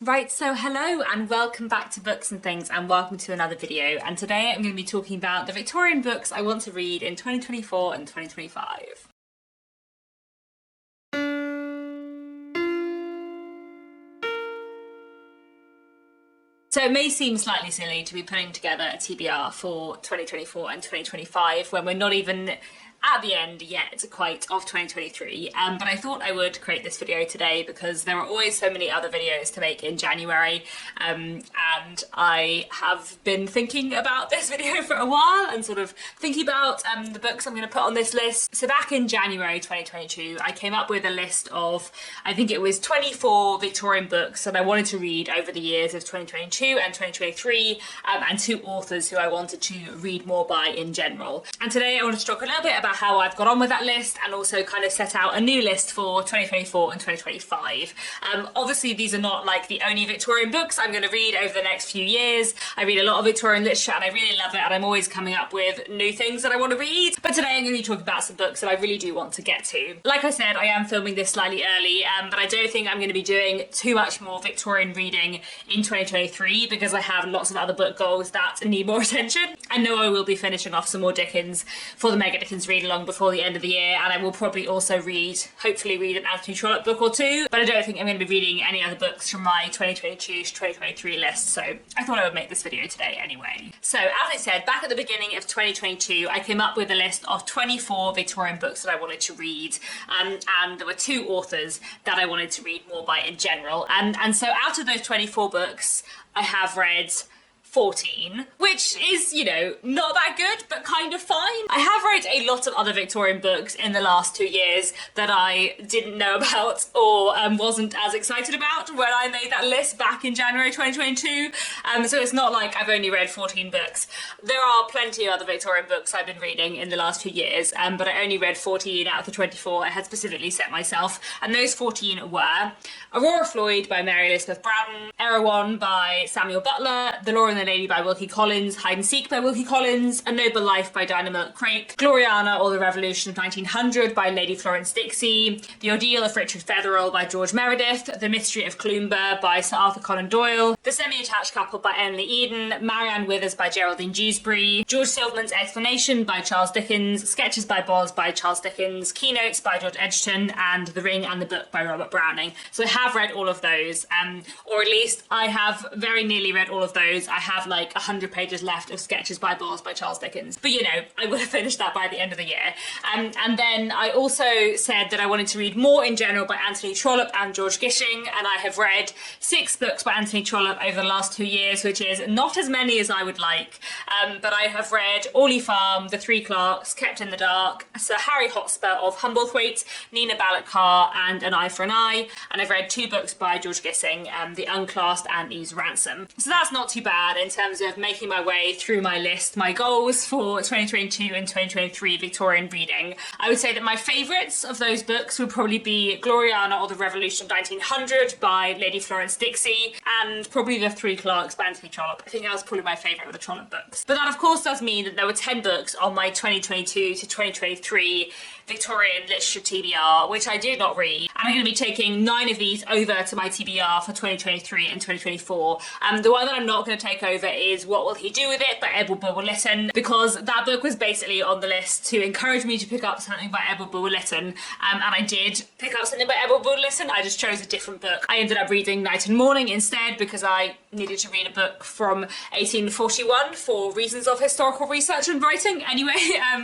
Right, so hello and welcome back to Books and Things and welcome to another video. And today I'm going to be talking about the Victorian books I want to read in 2024 and 2025. So it may seem slightly silly to be putting together a TBR for 2024 and 2025 when we're not even at the end yet quite of 2023, but I thought I would create this video today because there are always so many other videos to make in January, and I have been thinking about this video for a while and sort of thinking about the books I'm going to put on this list. So back in January 2022 I came up with a list of, I think it was 24 Victorian books that I wanted to read over the years of 2022 and 2023, and two authors who I wanted to read more by in general. And today I want to talk a little bit about how I've got on with that list and also kind of set out a new list for 2024 and 2025. Obviously these are not like the only Victorian books I'm going to read over the next few years. I read a lot of Victorian literature and I really love it, and I'm always coming up with new things that I want to read. But today I'm going to be talking about some books that I really do want to get to. Like I said, I am filming this slightly early, but I don't think I'm going to be doing too much more Victorian reading in 2023 because I have lots of other book goals that need more attention. I know I will be finishing off some more Dickens for the Mega Dickens read along before the end of the year, and I will probably also hopefully read an Anthony Trollope book or two, but I don't think I'm going to be reading any other books from my 2022 to 2023 list, so I thought I would make this video today anyway. So as I said, back at the beginning of 2022 I came up with a list of 24 Victorian books that I wanted to read, and there were two authors that I wanted to read more by in general, and so out of those 24 books I have read 14, which is, you know, not that good, but kind of fine. I have read a lot of other Victorian books in the last 2 years that I didn't know about or wasn't as excited about when I made that list back in January 2022. So it's not like I've only read 14 books. There are plenty of other Victorian books I've been reading in the last few years, but I only read 14 out of the 24 I had specifically set myself, and those 14 were Aurora Floyd by Mary Elizabeth Braddon, Erewhon by Samuel Butler, The Law and the Lady by Wilkie Collins, Hide and Seek by Wilkie Collins, A Noble Life by Dinah Milk Craik, Gloriana or the Revolution of 1900 by Lady Florence Dixie, The Ordeal of Richard Featherall by George Meredith, The Mystery of Cloomber by Sir Arthur Conan Doyle, The Semi-Attached Couple by Emily Eden, Marianne Withers by Geraldine Dewsbury, George Silverman's Explanation by Charles Dickens, Sketches by Boz by Charles Dickens, Keynotes by George Edgerton, and The Ring and the Book by Robert Browning. So I have read all of those, or at least I have very nearly read all of those. I have like 100 pages left of Sketches by Boz by Charles Dickens, but you know, I would have finished that by the end of the year. And then I also said that I wanted to read more in general by Anthony Trollope and George Gishing, and I have read 6 books by Anthony Trollope over the last 2 years, which is not as many as I would like, but I have read Orley Farm, The Three Clerks, Kept in the Dark, Sir Harry Hotspur of Humblethwaite, Nina Ballot Carr, and An Eye for an Eye, and I've read 2 books by George Gissing, The Unclassed and Eve's Ransom. So that's not too bad in terms of making my way through my list, my goals for 2022 and 2023 Victorian reading. I would say that my favourites of those books would probably be Gloriana or the Revolution of 1900 by Lady Florence Dixie, and probably The Three Clerks by Anthony Trollope. I think that was probably my favourite of the Trollope books. But that of course does mean that there were 10 books on my 2022 to 2023 Victorian Literature TBR, which I did not read. And I'm going to be taking 9 of these over to my TBR for 2023 and 2024. The one that I'm not going to take over is What Will He Do With It by Edward Bulwer Lytton, because that book was basically on the list to encourage me to pick up something by Edward Bulwer Lytton, and I did pick up something by Edward Bulwer Lytton. I just chose a different book. I ended up reading Night and Morning instead because I needed to read a book from 1841 for reasons of historical research and writing anyway.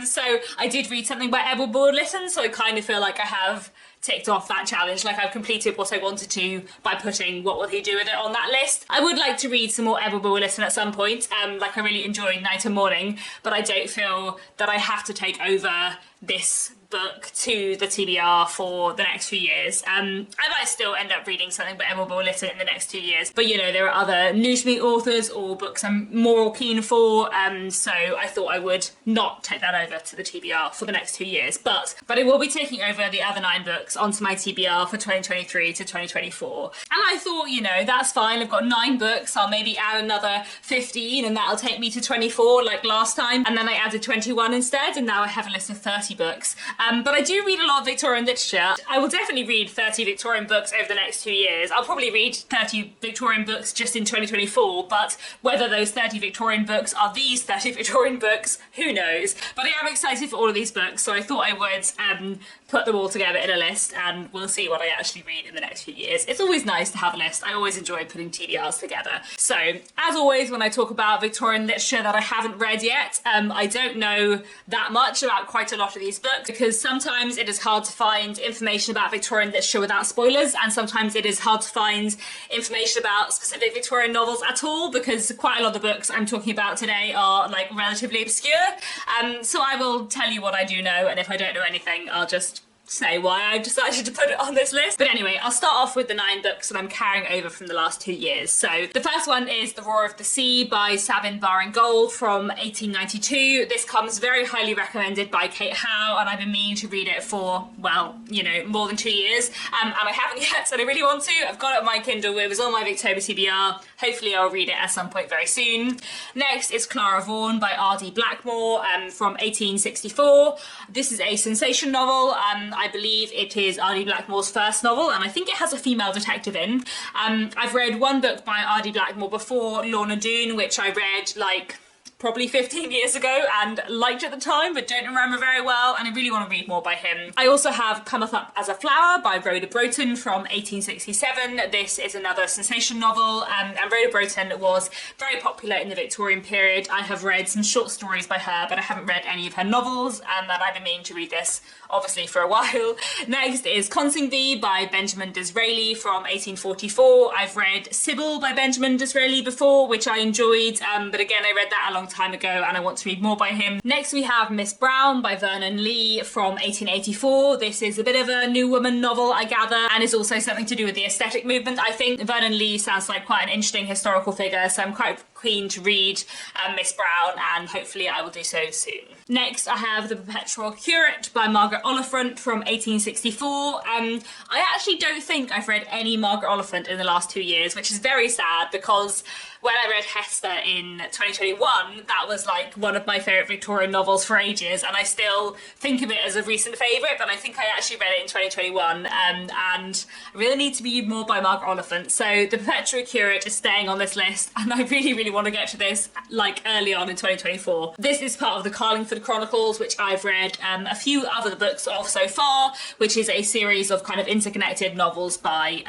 So I did read something by Edward Bulwer Lytton, so I kind of feel like I have ticked off that challenge, like I've completed what I wanted to by putting What Will He Do With It on that list. I would like to read some more Edward Bulwer Lytton at some point, like I really enjoy Night and Morning, but I don't feel that I have to take over this book to the TBR for the next few years. I might still end up reading something by Edward Bulwer Lytton in the next 2 years, but you know, there are other new to me authors or books I'm more keen for, so I thought I would not take that over to the TBR for the next 2 years, but I will be taking over the other 9 books onto my TBR for 2023 to 2024. And I thought, you know, that's fine, I've got 9 books, I'll maybe add another 15 and that'll take me to 24 like last time, and then I added 21 instead, and now I have a list of 30 books. But I do read a lot of Victorian literature. I will definitely read 30 Victorian books over the next 2 years. I'll probably read 30 Victorian books just in 2024, but whether those 30 Victorian books are these 30 Victorian books, who knows? But I am excited for all of these books, so I thought I would put them all together in a list, and we'll see what I actually read in the next few years. It's always nice to have a list. I always enjoy putting TBRs together. So, as always, when I talk about Victorian literature that I haven't read yet, I don't know that much about quite a lot of these books, because sometimes it is hard to find information about Victorian literature without spoilers, and sometimes it is hard to find information about specific Victorian novels at all, because quite a lot of the books I'm talking about today are like relatively obscure. So I will tell you what I do know, and if I don't know anything, I'll just say why I've decided to put it on this list. But anyway, I'll start off with the 9 books that I'm carrying over from the last 2 years. So the first one is The Roar of the Sea by Sabine Baring-Gould from 1892. This comes very highly recommended by Kate Howe, and I've been meaning to read it for, well, you know, more than 2 years. And I haven't yet, and I really want to. I've got it on my Kindle. It was on my Victober TBR. Hopefully I'll read it at some point very soon. Next is Clara Vaughan by R.D. Blackmore from 1864. This is a sensation novel. I believe it is R.D. Blackmore's first novel, and I think it has a female detective in. I've read one book by R.D. Blackmore before, Lorna Doone, which I read like probably 15 years ago and liked at the time, but don't remember very well, and I really want to read more by him. I also have Cometh Up as a Flower by Rhoda Broughton from 1867. This is another sensation novel, and Rhoda Broughton was very popular in the Victorian period. I have read some short stories by her, but I haven't read any of her novels, and I've been meaning to read this obviously for a while. Next is Consingbee by Benjamin Disraeli from 1844. I've read Sybil by Benjamin Disraeli before, which I enjoyed, but again, I read that a long time ago and I want to read more by him. Next we have Miss Brown by Vernon Lee from 1884. This is a bit of a New Woman novel, I gather, and is also something to do with the aesthetic movement. I think Vernon Lee sounds like quite an interesting historical figure, so I'm quite keen to read Miss Brown, and hopefully I will do so soon. Next I have The Perpetual Curate by Margaret Oliphant from 1864. I actually don't think I've read any Margaret Oliphant in the last 2 years, which is very sad, because when I read Hester in 2021, that was like one of my favourite Victorian novels for ages, and I still think of it as a recent favourite, but I think I actually read it in 2021, and I really need to read more by Margaret Oliphant. So The Perpetual Curate is staying on this list, and I really want to get to this like early on in 2024. This is part of the Carlingford Chronicles, which I've read a few other books of so far, which is a series of kind of interconnected novels by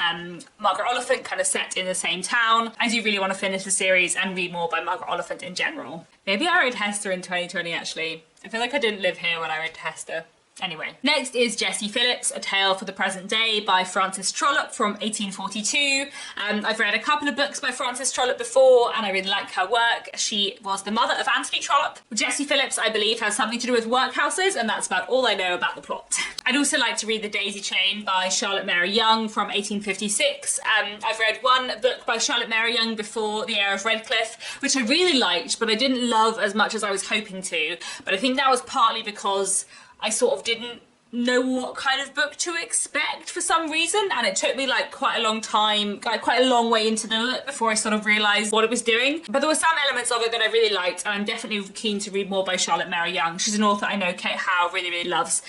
Margaret Oliphant, kind of set in the same town. I do really want to finish the series and read more by Margaret Oliphant in general. Maybe I read Hester in 2020 actually. I feel like I didn't live here when I read Hester. Anyway, next is Jessie Phillips, A Tale for the Present Day by Frances Trollope from 1842. I've read a couple of books by Frances Trollope before, and I really like her work. She was the mother of Anthony Trollope. Jessie Phillips, I believe, has something to do with workhouses, and that's about all I know about the plot. I'd also like to read The Daisy Chain by Charlotte Mary Young from 1856. I've read one book by Charlotte Mary Young before, The Heir of Redcliffe, which I really liked, but I didn't love as much as I was hoping to. But I think that was partly because I sort of didn't know what kind of book to expect for some reason, and it took me like quite a long time, like quite a long way into the book before I sort of realised what it was doing. But there were some elements of it that I really liked, and I'm definitely keen to read more by Charlotte Mary Young. She's an author I know Kate Howe really loves.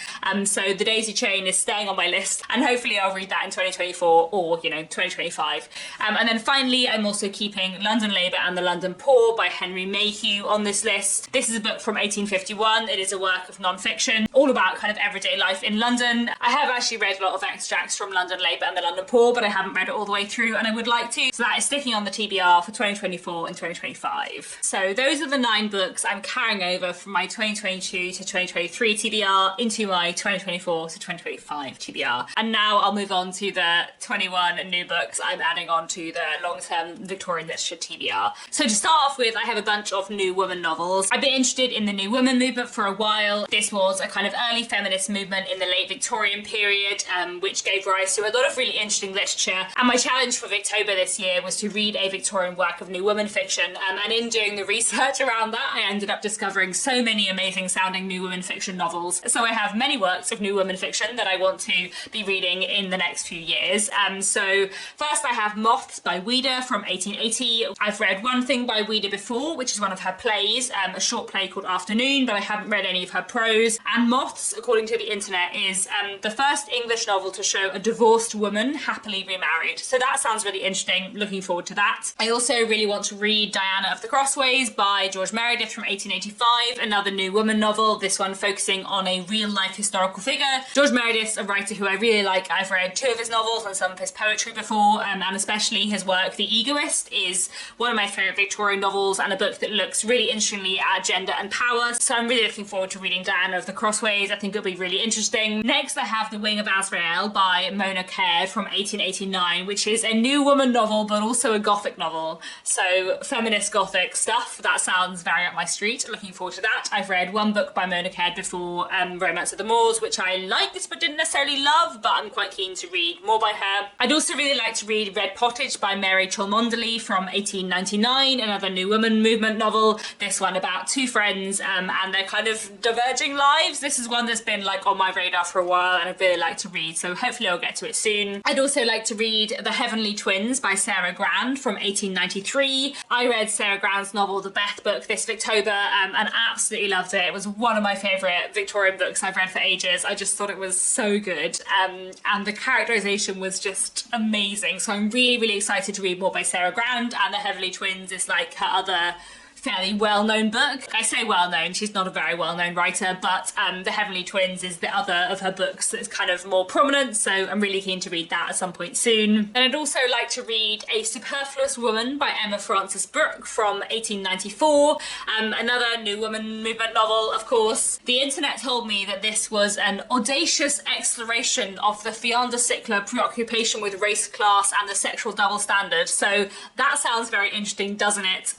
So The Daisy Chain is staying on my list, and hopefully I'll read that in 2024 or, you know, 2025. And then finally, I'm also keeping London Labour and the London Poor by Henry Mayhew on this list. This is a book from 1851. It is a work of non-fiction, all about kind of everyday life in London. I have actually read a lot of extracts from London Labour and the London Poor, but I haven't read it all the way through, and I would like to. So that is sticking on the TBR for 2024 and 2025. So those are the 9 books I'm carrying over from my 2022 to 2023 TBR into my 2024 to 2025 TBR. And now I'll move on to the 21 new books I'm adding on to the long-term Victorian Literature TBR. So to start off with, I have a bunch of New Woman novels. I've been interested in the New Woman movement for a while. This was a kind of early feminist movement in the late Victorian period, which gave rise to a lot of really interesting literature. And my challenge for Victober this year was to read a Victorian work of New Woman fiction. And in doing the research around that, I ended up discovering so many amazing sounding New Woman fiction novels. So I have many works of New Woman fiction that I want to be reading in the next few years. So first I have Moths by Ouida from 1880. I've read one thing by Ouida before, which is one of her plays, a short play called Afternoon, but I haven't read any of her prose. And Moths, according to the internet, internet is the first English novel to show a divorced woman happily remarried. So that sounds really interesting. Looking forward to that. I also really want to read Diana of the Crossways by George Meredith from 1885, another new woman novel, this one focusing on a real-life historical figure. George Meredith's a writer who I really like. I've read 2 of his novels and some of his poetry before, and especially his work The Egoist is one of my favourite Victorian novels and a book that looks really interestingly at gender and power. So I'm really looking forward to reading Diana of the Crossways. I think it'll be really interesting. Next I have The Wing of Azrael by Mona Caird from 1889, which is a new woman novel but also a gothic novel. So feminist gothic stuff, that sounds very up my street. Looking forward to that. I've read one book by Mona Caird before, Romance of the Moors, which I liked but didn't necessarily love, but I'm quite keen to read more by her. I'd also really like to read Red Pottage by Mary Cholmondeley from 1899, another new woman movement novel. This one about 2 friends and their kind of diverging lives. This is one that's been like on my radar for a while and I'd really like to read, so hopefully I'll get to it soon. I'd also like to read The Heavenly Twins by Sarah Grand from 1893. I read Sarah Grand's novel The Beth Book this October and absolutely loved it. It was one of my favourite Victorian books I've read for ages. I just thought it was so good, and the characterisation was just amazing. So I'm really, really excited to read more by Sarah Grand, and The Heavenly Twins is like her other fairly well-known book. I say well-known, she's not a very well-known writer, but The Heavenly Twins is the other of her books that's kind of more prominent, so I'm really keen to read that at some point soon. And I'd also like to read A Superfluous Woman by Emma Frances Brooke from 1894, another new woman movement novel, of course. The internet told me that this was an audacious exploration of the Fiandacicular preoccupation with race, class, and the sexual double standard, so that sounds very interesting, doesn't it?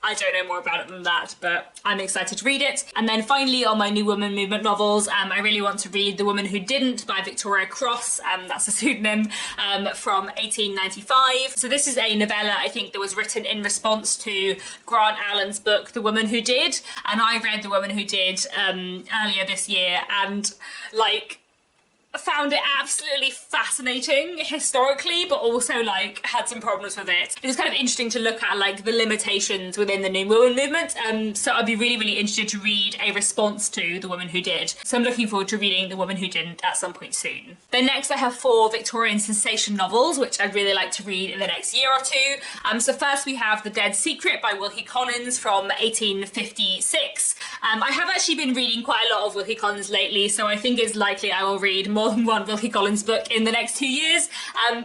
I don't know more about it than that, but I'm excited to read it. And then finally, on my new woman movement novels, I really want to read The Woman Who Didn't by Victoria Cross, that's a pseudonym, from 1895. So this is a novella, I think, that was written in response to Grant Allen's book, The Woman Who Did, and I read The Woman Who Did earlier this year, and like, found it absolutely fascinating historically, but also like had some problems with it. It was kind of interesting to look at like the limitations within the new woman movement, so I'd be really, really interested to read a response to The Woman Who Did. So I'm looking forward to reading The Woman Who Didn't at some point soon. Then next I have 4 Victorian sensation novels, which I'd really like to read in the next year or 2. So first we have The Dead Secret by Wilkie Collins from 1856. I have actually been reading quite a lot of Wilkie Collins lately, so I think it's likely I will read more than one Wilkie Collins book in the next 2 years,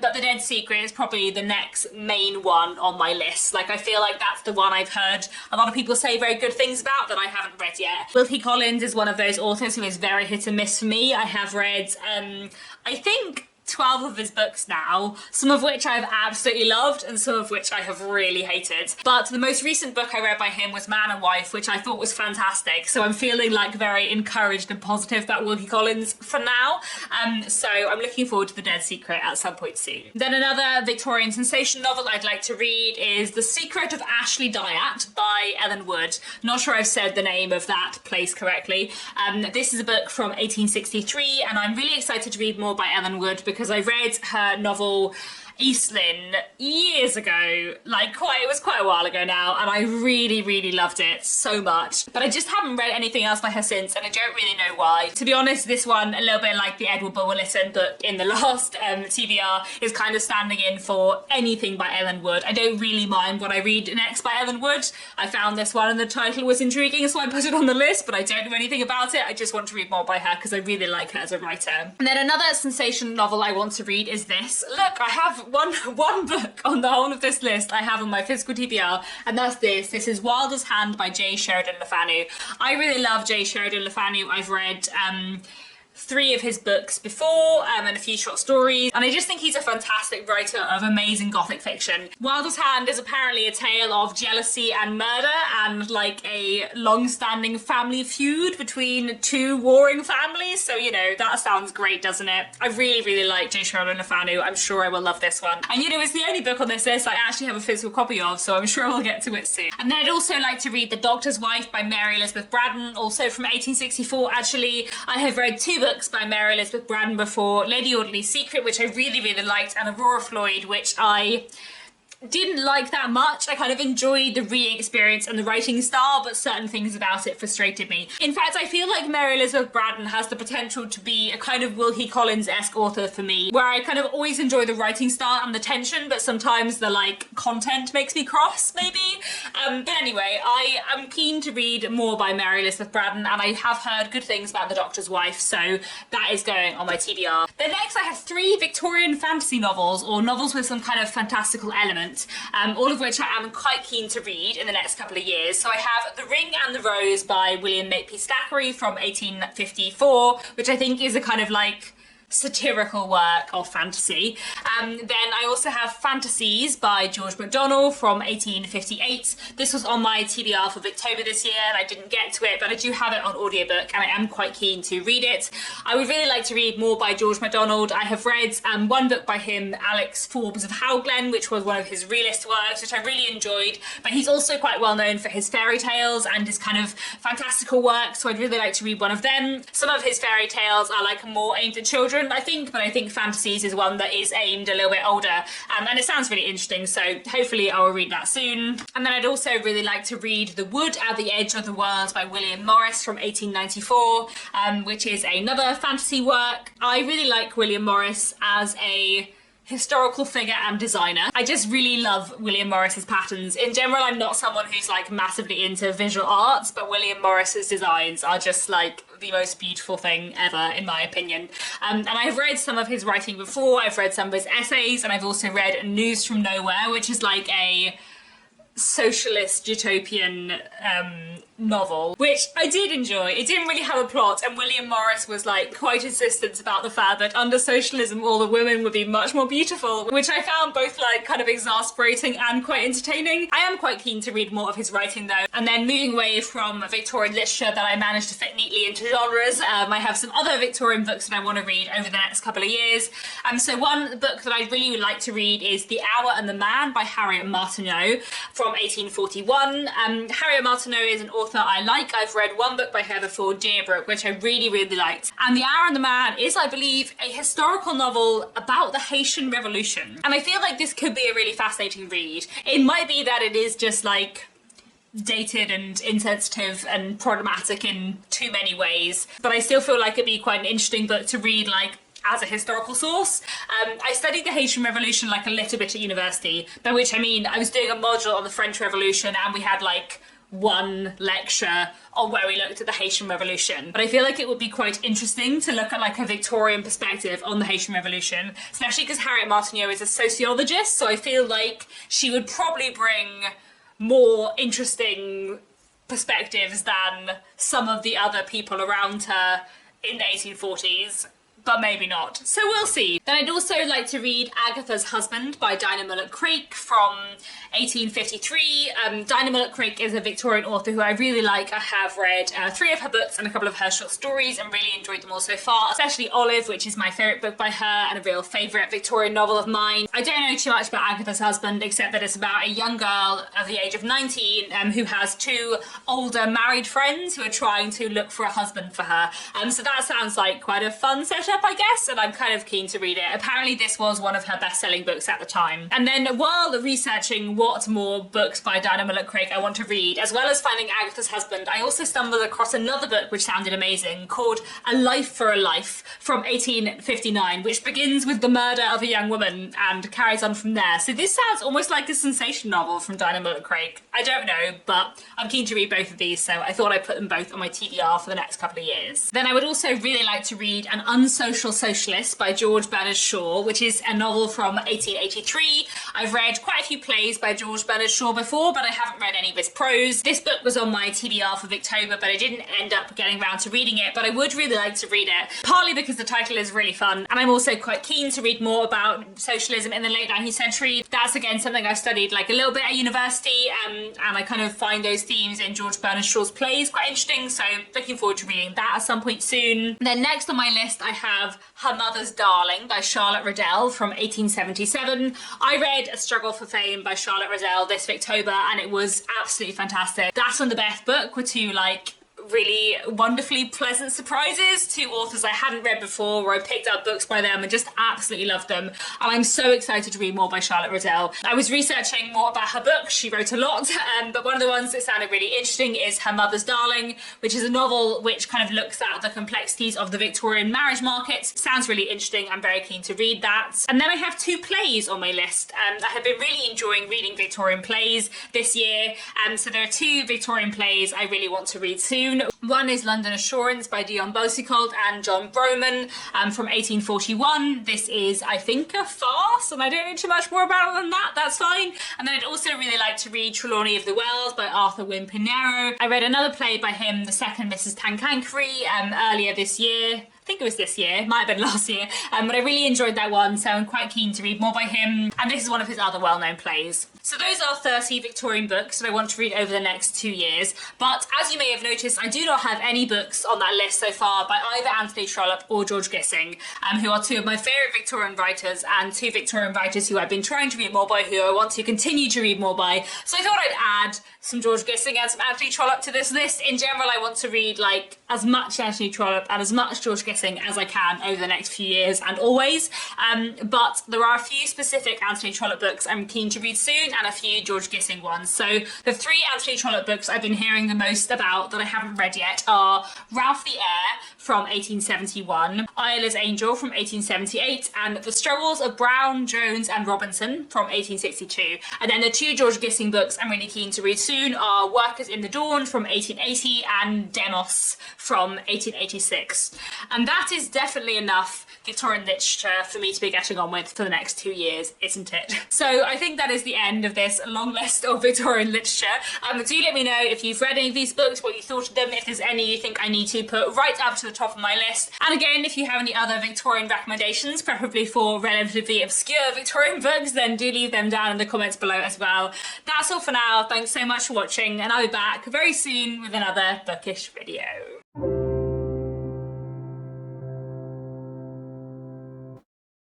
but The Dead Secret is probably the next main one on my list. Like, I feel like that's the one I've heard a lot of people say very good things about that I haven't read yet. Wilkie Collins is one of those authors who is very hit and miss for me. I have read, I think, 12 of his books now, some of which I've absolutely loved and some of which I have really hated. But the most recent book I read by him was Man and Wife, which I thought was fantastic. So I'm feeling like very encouraged and positive about Wilkie Collins for now. So I'm looking forward to The Dead Secret at some point soon. Then another Victorian sensation novel I'd like to read is The Secret of Ashley Dyat by Ellen Wood. Not sure I've said the name of that place correctly. This is a book from 1863 and I'm really excited to read more by Ellen Wood because I read her novel Eastlyn years ago, like it was quite a while ago now, and I really, really loved it so much. But I just haven't read anything else by her since, and I don't really know why. To be honest, this one, a little bit like the Edward Bulwer-Lytton book in the last TBR, is kind of standing in for anything by Ellen Wood. I don't really mind what I read next by Ellen Wood. I found this one and the title was intriguing, so I put it on the list, but I don't know anything about it. I just want to read more by her because I really like her as a writer. And then another sensation novel I want to read is this. Look, I have one book on the whole of this list I have on my physical TBR, and that's this. This is Wilder's Hand by J. Sheridan Le Fanu. I really love J. Sheridan Le Fanu. I've read 3 of his books before and a few short stories, and I just think he's a fantastic writer of amazing gothic fiction. Wilder's Hand is apparently a tale of jealousy and murder and like a long-standing family feud between 2 warring families, so you know, that sounds great, doesn't it? I really, really like J. Sheridan Le Fanu. I'm sure I will love this one. And you know, it's the only book on this list I actually have a physical copy of, so I'm sure we'll get to it soon. And then I'd also like to read The Doctor's Wife by Mary Elizabeth Braddon, also from 1864 actually. I have read 2 books by Mary Elizabeth Braddon before, Lady Audley's Secret, which I really, really liked, and Aurora Floyd, which I didn't like that much. I kind of enjoyed the reading experience and the writing style, but certain things about it frustrated me. In fact, I feel like Mary Elizabeth Braddon has the potential to be a kind of Wilkie Collins-esque author for me, where I kind of always enjoy the writing style and the tension, but sometimes the like content makes me cross, maybe. But anyway, I am keen to read more by Mary Elizabeth Braddon, and I have heard good things about The Doctor's Wife, so that is going on my TBR. Then next I have 3 Victorian fantasy novels, or novels with some kind of fantastical element, all of which I am quite keen to read in the next couple of years. So I have The Ring and the Rose by William Makepeace Thackeray from 1854, which I think is a kind of like satirical work of fantasy. Then I also have Fantasies by George MacDonald from 1858. This was on my TBR for Victober this year and I didn't get to it, but I do have it on audiobook and I am quite keen to read it. I would really like to read more by George MacDonald. I have read one book by him, Alex Forbes of Howglen, which was one of his realist works, which I really enjoyed, but he's also quite well known for his fairy tales and his kind of fantastical work, so I'd really like to read one of them. Some of his fairy tales are like more aimed at children, I think, but I think Fantasies is one that is aimed a little bit older, and it sounds really interesting, so hopefully I will read that soon. And then I'd also really like to read The Wood at the Edge of the World by William Morris from 1894, which is another fantasy work. I really like William Morris as a historical figure and designer. I just really love William Morris's patterns. In general, I'm not someone who's like massively into visual arts, but William Morris's designs are just like the most beautiful thing ever, in my opinion. And I've read some of his writing before, I've read some of his essays, and I've also read News from Nowhere, which is like a socialist utopian novel, which I did enjoy. It didn't really have a plot, and William Morris was like quite insistent about the fact that under socialism all the women would be much more beautiful, which I found both like kind of exasperating and quite entertaining. I am quite keen to read more of his writing though. And then moving away from Victorian literature that I managed to fit neatly into genres, I have some other Victorian books that I want to read over the next couple of years. So one book that I really would like to read is The Hour and the Man by Harriet Martineau from 1841. Harriet Martineau is an author I like. I've read one book by her before, Deerbrook, which I really, really liked. And The Hour and the Man is, I believe, a historical novel about the Haitian Revolution. And I feel like this could be a really fascinating read. It might be that it is just like dated and insensitive and problematic in too many ways, but I still feel like it'd be quite an interesting book to read like as a historical source. I studied the Haitian Revolution like a little bit at university, by which I mean I was doing a module on the French Revolution and we had like one lecture on where we looked at the Haitian Revolution. But I feel like it would be quite interesting to look at like a Victorian perspective on the Haitian Revolution, especially because Harriet Martineau is a sociologist, so I feel like she would probably bring more interesting perspectives than some of the other people around her in the 1840s. But maybe not. So we'll see. Then I'd also like to read Agatha's Husband by Dinah Mullet-Craik from 1853. Dinah Mullet-Craik is a Victorian author who I really like. I have read 3 of her books and a couple of her short stories and really enjoyed them all so far, especially Olive, which is my favourite book by her and a real favourite Victorian novel of mine. I don't know too much about Agatha's Husband, except that it's about a young girl of the age of 19 who has 2 older married friends who are trying to look for a husband for her. So that sounds like quite a fun setup, I guess, and I'm kind of keen to read it. Apparently this was one of her best-selling books at the time. And then while researching what more books by Dinah Mullet-Craik I want to read, as well as finding Agatha's Husband, I also stumbled across another book which sounded amazing called A Life for a Life from 1859, which begins with the murder of a young woman and carries on from there. So this sounds almost like a sensation novel from Dinah Mullet-Craik. I don't know, but I'm keen to read both of these, so I thought I'd put them both on my TBR for the next couple of years. Then I would also really like to read An Unsocial Socialist by George Bernard Shaw, which is a novel from 1883. I've read quite a few plays by George Bernard Shaw before, but I haven't read any of his prose. This book was on my TBR for Victober, but I didn't end up getting around to reading it, but I would really like to read it, partly because the title is really fun, and I'm also quite keen to read more about socialism in the late 19th century. That's again something I've studied like a little bit at university, and I kind of find those themes in George Bernard Shaw's plays quite interesting, so looking forward to reading that at some point soon. Then next on my list I have Her Mother's Darling by Charlotte Riddell from 1877. I read A Struggle for Fame by Charlotte Riddell this Victober and it was absolutely fantastic. That and The Beth Book were 2 like really wonderfully pleasant surprises. Two authors I hadn't read before, where I picked up books by them and just absolutely loved them. And I'm so excited to read more by Charlotte Riddell. I was researching more about her book. She wrote a lot, but one of the ones that sounded really interesting is Her Mother's Darling, which is a novel which kind of looks at the complexities of the Victorian marriage market. Sounds really interesting. I'm very keen to read that. And then I have two plays on my list. I have been really enjoying reading Victorian plays this year. So there are two Victorian plays I really want to read soon. One is London Assurance by Dion Boucicault and John Broman from 1841. This is, I think, a farce, and I don't know too much more about it than that. That's fine. And then I'd also really like to read Trelawney of the Wells by Arthur Wynne Pinero. I read another play by him, The Second Mrs. Tancancri, earlier this year. I think it was this year, might have been last year, but I really enjoyed that one, so I'm quite keen to read more by him. And this is one of his other well-known plays. So those are 30 Victorian books that I want to read over the next 2 years. But as you may have noticed, I do not have any books on that list so far by either Anthony Trollope or George Gissing, who are two of my favourite Victorian writers and two Victorian writers who I've been trying to read more by, who I want to continue to read more by. So I thought I'd add some George Gissing and some Anthony Trollope to this list. In general, I want to read like as much Anthony Trollope and as much George Gissing as I can over the next few years and always. But there are a few specific Anthony Trollope books I'm keen to read soon and a few George Gissing ones. So the three Anthony Trollope books I've been hearing the most about that I haven't read yet are Ralph the Heir from 1871, Isla's Angel from 1878, and The Struggles of Brown, Jones and Robinson from 1862. And then the two George Gissing books I'm really keen to read soon are Workers in the Dawn from 1880 and Demos from 1886. And that is definitely enough Victorian literature for me to be getting on with for the next 2 years, isn't it? So I think that is the end of this long list of Victorian literature. Do let me know if you've read any of these books, what you thought of them, if there's any you think I need to put right up to the top of my list. And again, if you have any other Victorian recommendations, preferably for relatively obscure Victorian books, then do leave them down in the comments below as well. That's all for now. Thanks so much for watching, and I'll be back very soon with another bookish video.